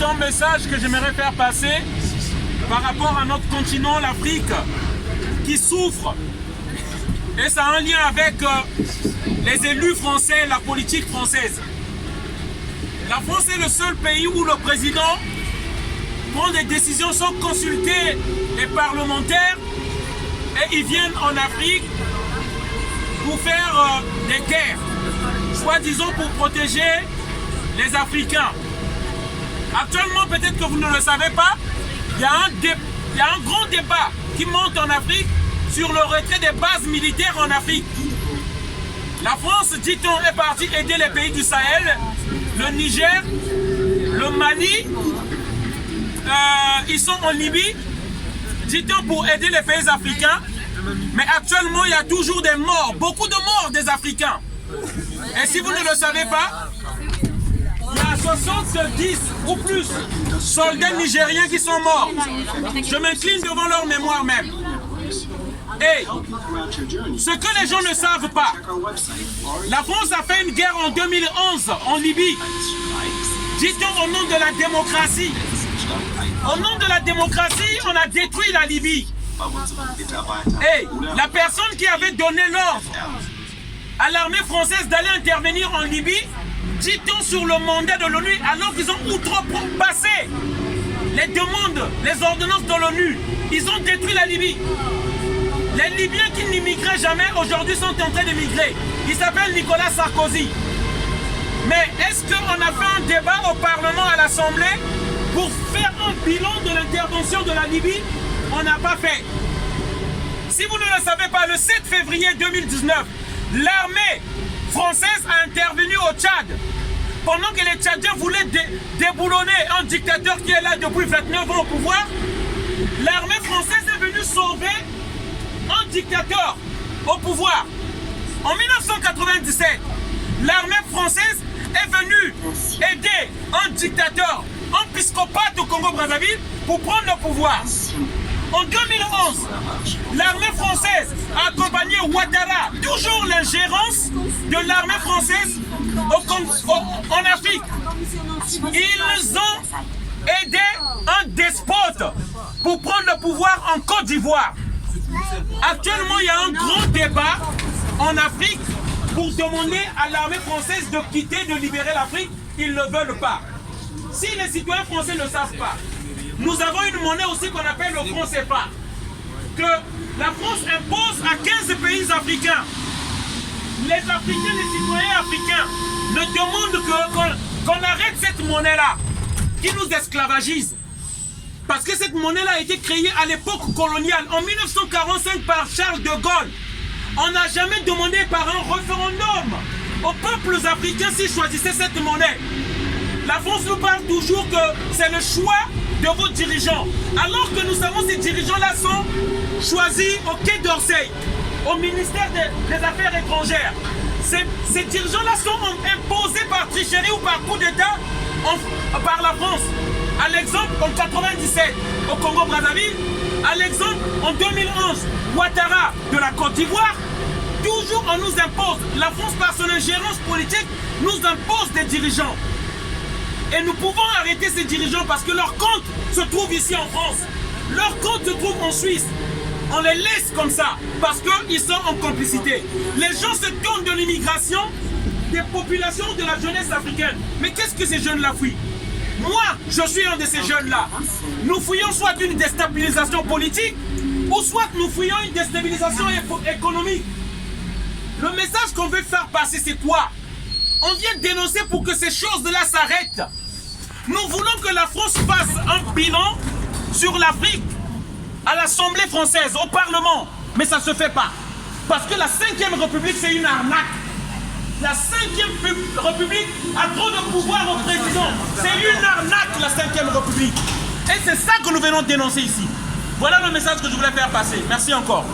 un message que j'aimerais faire passer par rapport à notre continent, l'Afrique, qui souffre. Et ça a un lien avec les élus français, la politique française. La France est le seul pays où le président prend des décisions sans consulter les parlementaires et ils viennent en Afrique pour faire des guerres, soi-disant pour protéger les Africains. Actuellement, peut-être que vous ne le savez pas, il y a un grand débat qui monte en Afrique sur le retrait des bases militaires en Afrique. La France, dit-on, est partie aider les pays du Sahel, le Niger, le Mali, ils sont en Libye, dit-on, pour aider les pays africains. Mais actuellement, il y a toujours des morts, beaucoup de morts des Africains. Et si vous ne le savez pas, il y a 70 ou plus soldats nigériens qui sont morts. Je m'incline devant leur mémoire même. Et ce que les gens ne savent pas, la France a fait une guerre en 2011 en Libye, dit-on au nom de la démocratie. Au nom de la démocratie, on a détruit la Libye. Et la personne qui avait donné l'ordre à l'armée française d'aller intervenir en Libye, dit-on sur le mandat de l'ONU, alors qu'ils ont outrepassé les demandes, les ordonnances de l'ONU, ils ont détruit la Libye. Les Libyens qui n'immigraient jamais, aujourd'hui sont en train d'émigrer. Il s'appelle Nicolas Sarkozy. Mais est-ce qu'on a fait un débat au Parlement, à l'Assemblée, pour faire un bilan de l'intervention de la Libye? On n'a pas fait. Si vous ne le savez pas, le 7 février 2019, l'armée française a intervenu au Tchad. Pendant que les Tchadiens voulaient déboulonner un dictateur qui est là depuis 29 ans au pouvoir, l'armée française est venue sauver un dictateur au pouvoir. En 1997, l'armée française est venue aider un dictateur, un psychopathe au Congo-Brazzaville pour prendre le pouvoir. En 2011, l'armée française a accompagné Ouattara, toujours l'ingérence de l'armée française en Afrique. Ils ont aidé un despote pour prendre le pouvoir en Côte d'Ivoire. Actuellement, il y a un grand débat en Afrique pour demander à l'armée française de quitter, de libérer l'Afrique. Ils ne veulent pas. Si les citoyens français ne savent pas, nous avons une monnaie aussi qu'on appelle le franc CFA, que la France impose à 15 pays africains. Les Africains, les citoyens africains ne demandent qu'on arrête cette monnaie-là, qui nous esclavagise. Parce que cette monnaie-là a été créée à l'époque coloniale, en 1945 par Charles de Gaulle. On n'a jamais demandé par un référendum aux peuples africains s'ils choisissaient cette monnaie. La France nous parle toujours que c'est le choix de vos dirigeants. Alors que nous savons que ces dirigeants-là sont choisis au Quai d'Orsay, au ministère des Affaires étrangères. Ces dirigeants-là sont imposés par tricherie ou par coup d'État par la France. À l'exemple, en 1997, au Congo-Brazzaville, à l'exemple, en 2011, Ouattara de la Côte d'Ivoire, toujours on nous impose, la France par son ingérence politique, nous impose des dirigeants. Et nous pouvons arrêter ces dirigeants parce que leur compte se trouve ici en France. Leur compte se trouve en Suisse. On les laisse comme ça parce qu'ils sont en complicité. Les gens se tournent de l'immigration des populations de la jeunesse africaine. Mais qu'est-ce que ces jeunes-là fuient? Moi, je suis un de ces jeunes-là. Nous fuyons soit une déstabilisation politique, ou soit nous fuyons une déstabilisation économique. Le message qu'on veut faire passer, c'est quoi? On vient dénoncer pour que ces choses-là s'arrêtent. Nous voulons que la France fasse un bilan sur l'Afrique à l'Assemblée française, au Parlement. Mais ça ne se fait pas. Parce que la 5e République, c'est une arnaque. La 5e République a trop de pouvoir au président. C'est une arnaque, la 5e République. Et c'est ça que nous venons dénoncer ici. Voilà le message que je voulais faire passer. Merci encore.